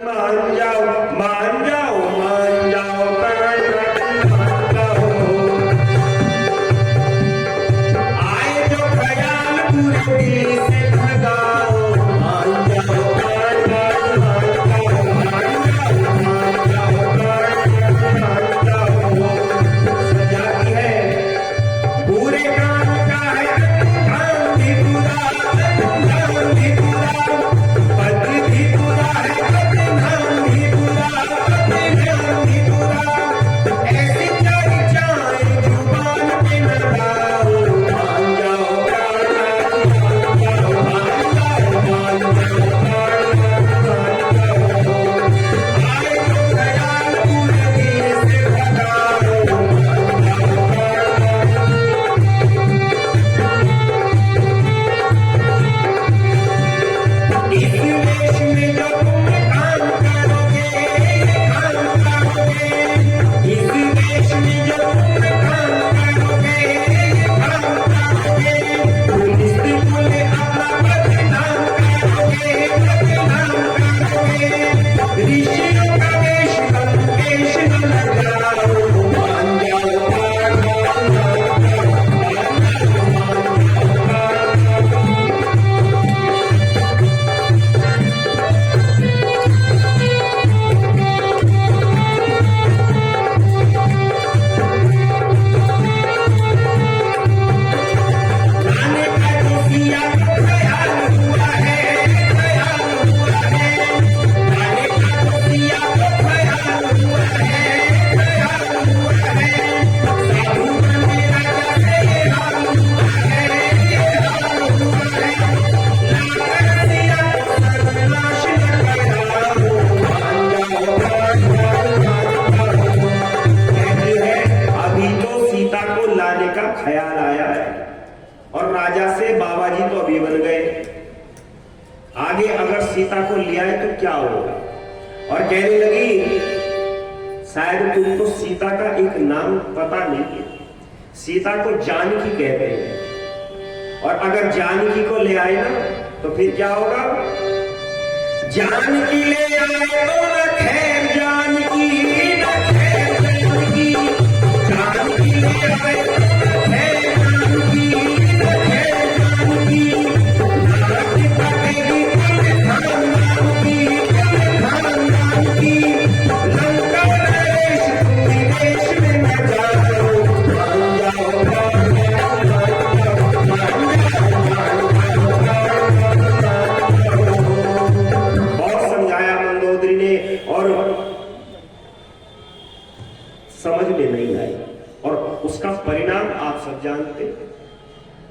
मान जाओ मान जाओ मान जाओ मान जाओ। आए जो ख्याल पूरे दिल से भगाओ। मान जाओ मान जाओ मान जाओ मान जाओ मान जाओ। सजा की है पूरे काम का है काम भी पूरा काम भी पूरा पद भी पूरा है नाम भी पूरा नाम भी पूरा। ऐसी चारी चाय जुबान पे न लाओ। मान जाओ मान जाओ मान जाओ मान जाओ आए जो ख्याल पूरे दिल से भगाओ। इस देश में जो तुम काम करोगे काम करोगे। इस देश में जो तुम काम करोगे काम करोगे। पुलिस बोले अपना बदनाम करोगे बदनाम करोगे। ऋषियों का देश लंकेश न लगाओ। मान जाओ मान जाओ मान जाओ आने का जो किया तो ख्याल हुआ है ख्याल हुआ है। आने का जो किया तो ख्याल हुआ है ख्याल हुआ है। साधु बने राजा से ये हाल हुआ है ये हाल हुआ है। लाकर दिया सर्वनाश न कराओ। मान जाओ मान जाओ मान जाओ। कहती है अभी तो सीता को लाने का ख्याल आया है और राजा से बाबा जी तो अभी बन गए। आगे अगर सीता को ले आए तो क्या होगा। और कहने लगी शायद तुमको सीता का एक नाम पता नहीं है। सीता को जानकी कहते हैं और अगर जानकी को ले आए ना तो फिर क्या होगा। जानकी ले आए तो न खैर जानकी न खैर जानकी। जानकी ले आए तो न खैर जानकी न खैर जानकी। नाक कटेगी खानदान की लंका नरेश तुम विदेश में न जाओ। मान जाओ मान जाओ मान जाओ। बहुत समझाया मंदोदरी ने और समझ में नहीं आई और उसका परिणाम आप सब जानते हैं।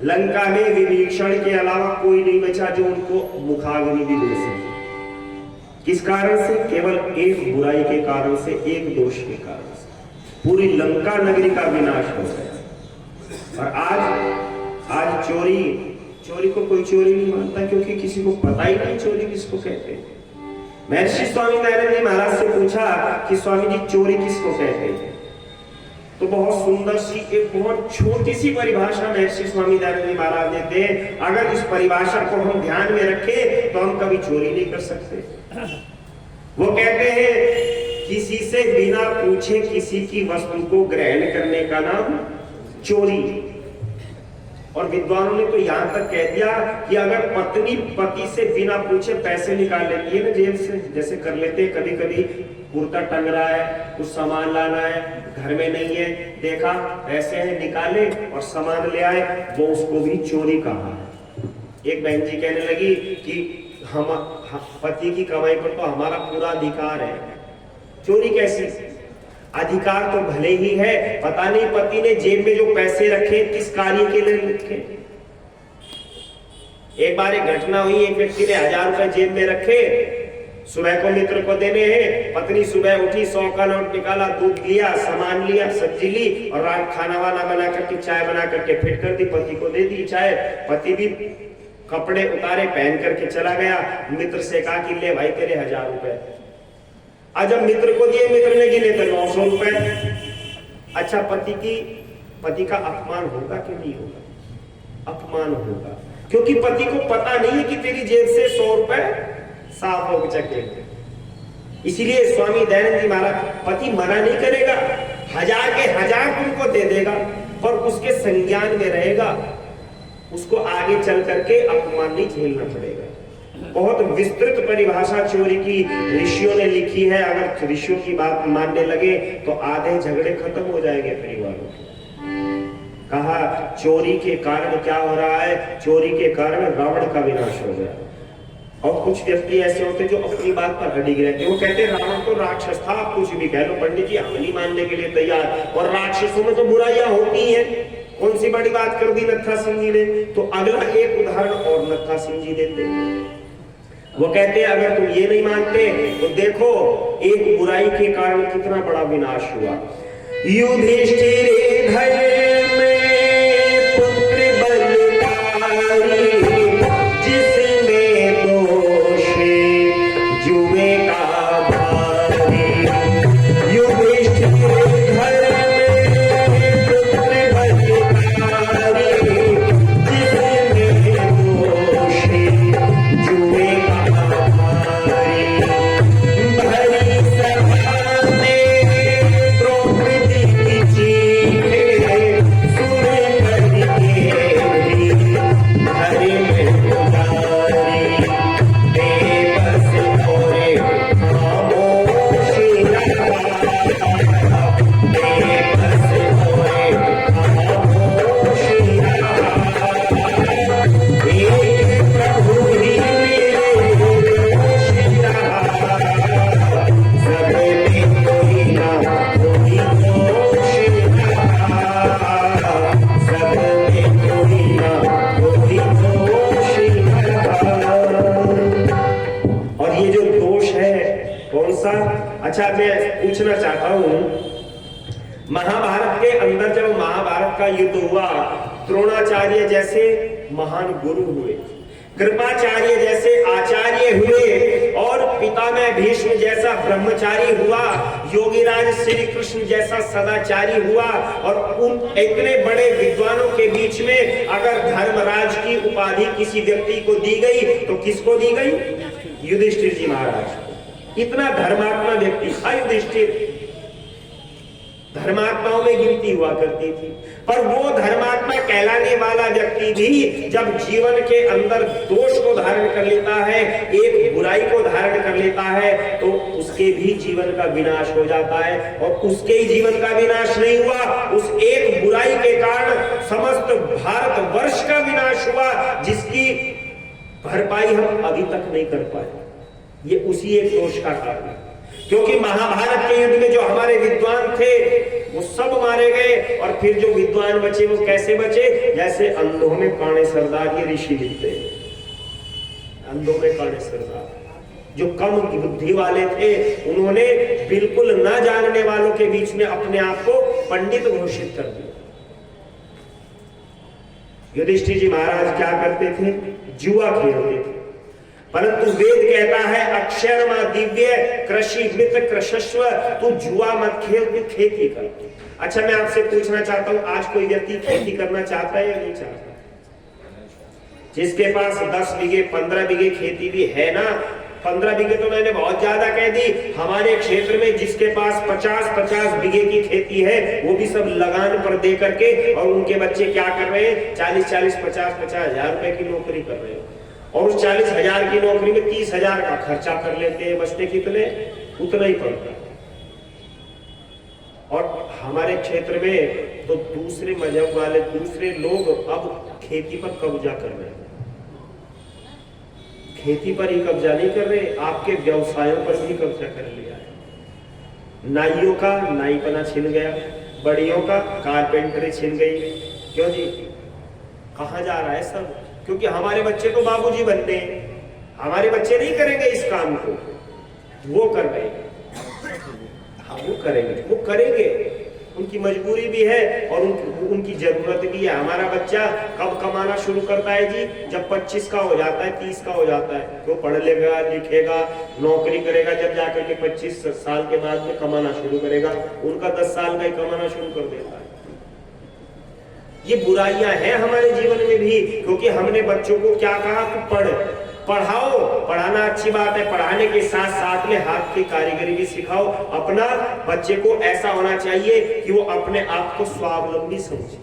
लंका में विभीषण के अलावा कोई नहीं बचा जो उनको मुखाग्नि भी दे सके। किस कारण से। केवल एक बुराई के कारण से एक दोष के कारण से पूरी लंका नगरी का विनाश हो गया। और आज चोरी को कोई चोरी नहीं मानता क्योंकि किसी को पता ही नहीं चोरी किसको कहते हैं। महर्षि स्वामी नारायण जी महाराज से पूछा कि स्वामी जी चोरी किसको कहते हैं तो बहुत सुंदर सी एक बहुत छोटी सी परिभाषा महर्षि स्वामी नारायण जी महाराज देते हैं। अगर इस परिभाषा को हम ध्यान में रखें तो हम कभी चोरी नहीं कर सकते। वो कहते हैं किसी से बिना पूछे किसी की वस्तु को ग्रहण करने का नाम चोरी। और विद्वानों ने तो यहां तक कह दिया कि अगर पत्नी पति से बिना पूछे पैसे निकाल लेती है ना जेब से, जैसे कर लेते हैं कभी कभी, कुर्ता टंग रहा है कुछ सामान लाना है घर में नहीं है देखा पैसे हैं निकाले और सामान ले आए, वो उसको भी चोरी कहा है। एक बहन जी कहने लगी कि हम पति की कमाई पर तो हमारा पूरा अधिकार है। चोरी कैसी। अधिकार तो भले ही है, पता नहीं पति ने जेब में जो पैसे रखे किस कार्य के लिए रखे। एक बार एक घटना हुई, एक व्यक्ति ने 1000 रुपए जेब में रखे, सुबह को मित्र को देने हैं। पत्नी सुबह उठी 100 का नोट निकाला, दूध लिया सामान लिया सब्जी ली और रात खाना वाना बना करके चाय बना करके फिट कर दी, पति को दे दी चाय। पति भी कपड़े उतारे पहन करके चला गया। मित्र से कहा कि ले भाई तेरे 1000 रुपए। आज जब मित्र को दिए मित्र ने गिने तो 900 रुपए। अच्छा पति का अपमान होगा कि नहीं होगा। अपमान होगा क्योंकि पति को पता नहीं है कि तेरी जेब से 100 रुपए साफ हो चुके। इसीलिए स्वामी दयानंद जी महाराज, पति मना नहीं करेगा, 1000 के 1000 तुमको दे देगा, पर उसके संज्ञान में रहेगा, उसको आगे चल करके अपमान नहीं झेलना पड़ेगा। बहुत विस्तृत परिभाषा चोरी की ऋषियों ने लिखी है। अगर ऋषियों की बात मानने लगे तो आधे झगड़े खत्म हो जाएंगे परिवारों के। कहा चोरी के कारण क्या हो रहा है, चोरी के कारण रावण का विनाश हो गया। और कुछ व्यक्ति ऐसे होते जो अपनी बात पर अडिग रहते, वो कहते रावण तो राक्षस था, आप कुछ भी कह लो पंडित जी, हम नहीं मानने के लिए तैयार, और राक्षसों में तो बुराइयां होती हैं, कौन सी बड़ी बात कर दी नत्था सिंह जी ने। तो अगला एक उदाहरण और नत्था सिंह जी देते, वो कहते हैं अगर तुम ये नहीं मानते तो देखो एक बुराई के कारण कितना बड़ा विनाश हुआ। युधिष्ठिर धर्म में पुत्र बलशाली, जिसमें दोष जुए का भारी। युधिष्ठिर धर्म में पुत्र बलशाली, जिसमें दोष जुए अच्छा मैं पूछना चाहता हूं, महाभारत के अंदर जब महाभारत का युद्ध हुआ, द्रोणाचार्य जैसे महान गुरु हुए, कृपाचार्य जैसे आचार्य हुए, और पितामह भीष्म जैसा ब्रह्मचारी हुआ, योगीराज श्री कृष्ण जैसा सदाचारी हुआ, और उन इतने बड़े विद्वानों के बीच में अगर धर्मराज की उपाधि किसी व्यक्ति को दी गई तो किसको दी गई? युधिष्ठिर जी महाराज। इतना धर्मात्मा व्यक्ति था युधिष्ठिर, धर्मात्माओं में गिनती हुआ करती थी, पर वो धर्मात्मा कहलाने वाला व्यक्ति भी जब जीवन के अंदर दोष को धारण कर लेता है, एक बुराई को धारण कर लेता है, तो उसके भी जीवन का विनाश हो जाता है। और उसके ही जीवन का विनाश नहीं हुआ, उस एक बुराई के कारण समस्त भारतवर्ष का विनाश हुआ, जिसकी भरपाई हम अभी तक नहीं कर पाए। ये उसी एक दोष का कारण है, क्योंकि महाभारत के युद्ध में जो हमारे विद्वान थे वो सब मारे गए, और फिर जो विद्वान बचे वो कैसे बचे? जैसे अंधों में काणे सरदार, ये ऋषि लिखते हैं, अंधों में काणे सरदार। जो कम बुद्धि वाले थे उन्होंने बिल्कुल न जानने वालों के बीच में अपने आप को पंडित घोषित कर दिया। युधिष्ठिर जी महाराज क्या करते थे? जुआ खेलते थे, परंतु वेद कहता है अक्षरमा दिव्य कृषि मित कृषस्व, तू जुआ मत खेल, तू खेती कर। अच्छा मैं आपसे पूछना चाहता हूं, आज कोई व्यक्ति खेती करना चाहता है या नहीं चाहता? जिसके पास 10 बीघे 15 बीघे खेती भी है ना, 15 बीघे तो मैंने बहुत ज्यादा कह दी, हमारे क्षेत्र में जिसके पास 50-50 बीघे की खेती है वो भी सब लगान पर दे करके, और उनके बच्चे क्या कर रहे हैं? 40-40, 50-50 हजार रुपए की नौकरी कर रहे हैं, और उस 40,000 की नौकरी में 30,000 का खर्चा कर लेते हैं, बचते कितने? उतना ही पड़ता। और हमारे क्षेत्र में तो दूसरे मजहब वाले, दूसरे लोग अब खेती पर कब्जा कर रहे हैं। खेती पर ही कब्जा नहीं कर रहे, आपके व्यवसायों पर भी कब्जा कर लिया है। नाइयों का नाईपना छिन गया, बड़ियों का कारपेंटरी छिन गई। क्यों जी? कहां जा रहा है सब? क्योंकि हमारे बच्चे तो बाबूजी बनते हैं, हमारे बच्चे नहीं करेंगे इस काम को, वो कर रहे हैं। हाँ वो करेंगे, वो करेंगे, उनकी मजबूरी भी है और उनकी जरूरत भी है। हमारा बच्चा कब कमाना शुरू करता है जी? जब 25 का हो जाता है, 30 का हो जाता है, तो पढ़ लेगा, लिखेगा, नौकरी करेगा, जब जाकर के 25 साल के बाद में कमाना शुरू करेगा। उनका 10 साल का ही कमाना शुरू कर देता है। ये बुराइयां हैं हमारे जीवन में भी, क्योंकि हमने बच्चों को क्या कहा? तू पढ़, पढ़ाओ, पढ़ाना अच्छी बात है, पढ़ाने के साथ साथ में हाथ की कारीगरी भी सिखाओ। अपना बच्चे को ऐसा होना चाहिए कि वो अपने आप को स्वावलंबी समझे।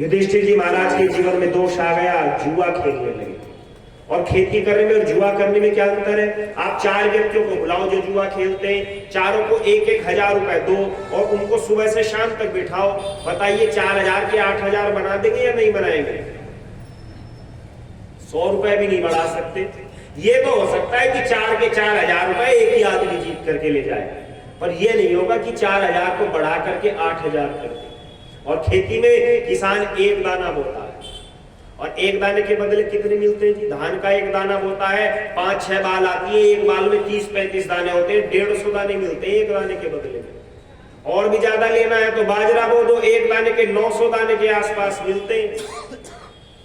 युधिष्ठिर जी महाराज के जीवन में दोष आ गया, जुआ खेलने लगे। और खेती करने में और जुआ करने में क्या अंतर है? आप 4 व्यक्तियों को बुलाओ जो जुआ खेलते हैं, चारों को 1-1 हजार रुपए दो और उनको सुबह से शाम तक बिठाओ। बताइए 4000 के 8000 बना देंगे या नहीं बनाएंगे? 100 रुपए भी नहीं बढ़ा सकते। ये तो हो सकता है कि 4 के 4000 रुपए एक ही आदमी जीत करके ले जाए, पर यह नहीं होगा कि 4000 को बढ़ा करके 8000 कर दे। और खेती में किसान एक दाना बोता है और एक दाने के बदले कितने मिलते हैं जी? धान का एक दाना बोता है, 5-6 बाल आती है, एक बाल में 30-35 दाने होते हैं, 150 दाने मिलते हैं एक दाने के बदले में। और भी ज्यादा लेना है तो बाजरा बो दो, एक दाने के 900 दाने के आसपास मिलते हैं।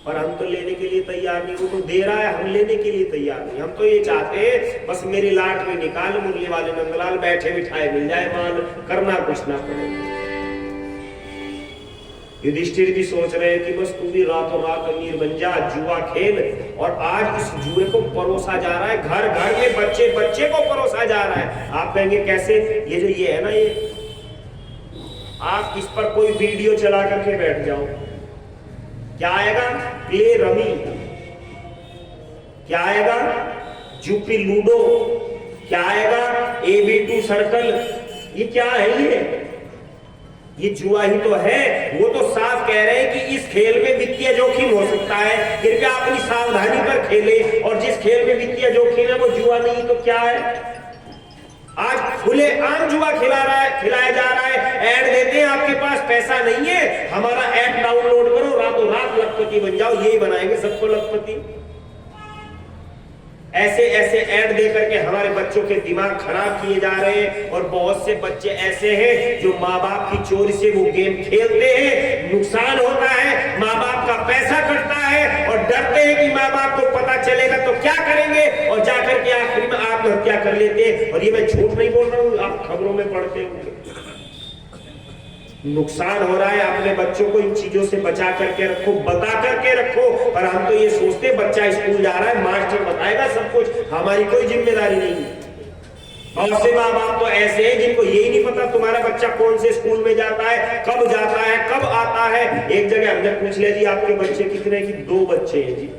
पर हम तो लेने के लिए तैयार नहीं, वो तो दे रहा है, हम लेने के लिए तैयार नहीं। हम तो ये चाहते हैं बस मेरी लाट में निकाल, मुरली वाले नंदलाल बैठे बिठाए मिल जाए माल, करना कुछ ना पड़े। युधिष्ठिर भी सोच रहे हैं कि बस तू भी रातों रात अमीर बन जा, जुआ खेल। और आज इस जुए को परोसा जा रहा है, घर घर में बच्चे बच्चे को परोसा जा रहा है। आप कहेंगे कैसे? ये जो ये है ना, ये आप इस पर कोई वीडियो चला करके बैठ जाओ, क्या आएगा? प्ले रमी, क्या आएगा? जुपी लूडो, क्या आएगा? AB2 circle. ये क्या है? ये जुआ ही तो है। वो तो साफ कह रहे हैं कि इस खेल में वित्तीय जोखिम हो सकता है, कृपया अपनी सावधानी पर खेले। और जिस खेल में वित्तीय जोखिम है वो जुआ नहीं तो क्या है? आज खुले आम जुआ खिलाया जा रहा है। ऐड देते हैं, आपके पास पैसा नहीं है, हमारा ऐप डाउनलोड करो, रातों रात लखपति बन जाओ। यही बनाएंगे सबको लखपति। ऐसे ऐसे ऐड दे करके हमारे बच्चों के दिमाग खराब किए जा रहे हैं। और बहुत से बच्चे ऐसे हैं जो माँ बाप की चोरी से वो गेम खेलते हैं, नुकसान होता है, माँ बाप का पैसा कटता है और डरते हैं कि माँ बाप को पता चलेगा तो क्या करेंगे, और जाकर के आखिरी में आत्महत्या कर लेते हैं। और ये मैं झूठ नहीं बोल रहा हूँ, आप खबरों में पढ़ते होंगे। नुकसान हो रहा है। अपने बच्चों को इन चीजों से बचा करके रखो, बता करके रखो। पर हम तो ये सोचते बच्चा स्कूल जा रहा है, मास्टर बताएगा सब कुछ, हमारी कोई जिम्मेदारी नहीं है। बहुत से माँ बाप तो ऐसे हैं जिनको यही नहीं पता तुम्हारा बच्चा कौन से स्कूल में जाता है, कब जाता है, कब आता है। एक जगह हमने पूछ लिया जी आपके बच्चे कितने? की 2 बच्चे हैं जी।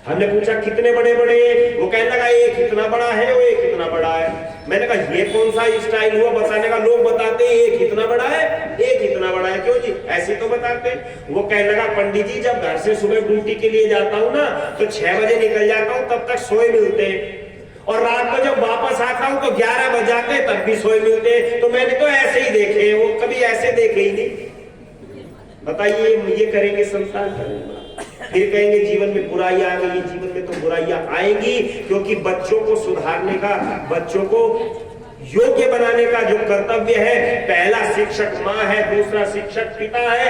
हमने पूछा कितने बड़े बड़े? वो कहने लगा एक इतना बड़ा है, वो एक इतना बड़ा है। मैंने कहा ये कौन सा स्टाइल हुआ बताने का? लोग बताते हैं एक इतना बड़ा है, एक इतना बड़ा है। क्यों जी? ऐसे तो बताते। वो कहने लगा पंडित जी जब घर से सुबह ड्यूटी के लिए जाता हूँ ना तो 6 बजे निकल जाता हूँ, तब तक सोए मिलते हैं। और रात को जब वापस आता हूँ तो 11 बज जाते हैं, तब भी सोए मिलते हैं। तो मैंने तो ऐसे ही देखे, वो कभी ऐसे देखे ही नहीं। बताइए ये करेंगे संतान करेंगे, फिर कहेंगे जीवन में बुराइयां आ गई। जीवन में तो बुराइयां आएंगी, क्योंकि बच्चों को सुधारने का, बच्चों को योग्य बनाने का जो कर्तव्य है, पहला शिक्षक माँ है, दूसरा शिक्षक पिता है,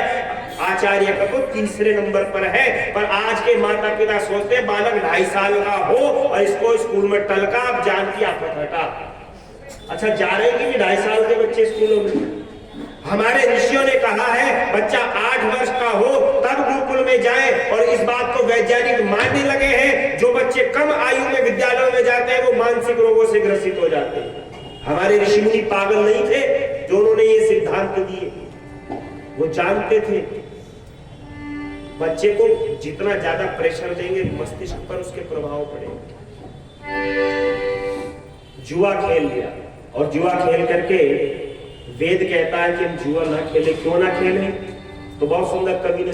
आचार्य का तो तीसरे नंबर पर है। पर आज के माता पिता सोचते हैं बालक 2.5 साल का हो और इसको स्कूल में टलका, आप जानती आफत हटा। अच्छा जा रहे हैं कि 2.5 साल के बच्चे स्कूलों में? हमारे ऋषियों ने कहा है बच्चा 8 वर्ष का हो तब गुरुकुल में जाए, और इस बात को वैज्ञानिक मानने लगे हैं। जो बच्चे कम आयु में विद्यालयों में जाते हैं वो मानसिक रोगों से ग्रसित हो जाते हैं। हमारे ऋषि मुनि पागल नहीं थे जो उन्होंने ये सिद्धांत दिए, वो जानते थे बच्चे को जितना ज्यादा प्रेशर देंगे मस्तिष्क पर उसके प्रभाव पड़ेंगे। जुआ खेल लिया, और जुआ खेल करके वेद कहता है कि हम जुआ ना खेले। क्यों ना खेले? तो बहुत सुंदर कवि ने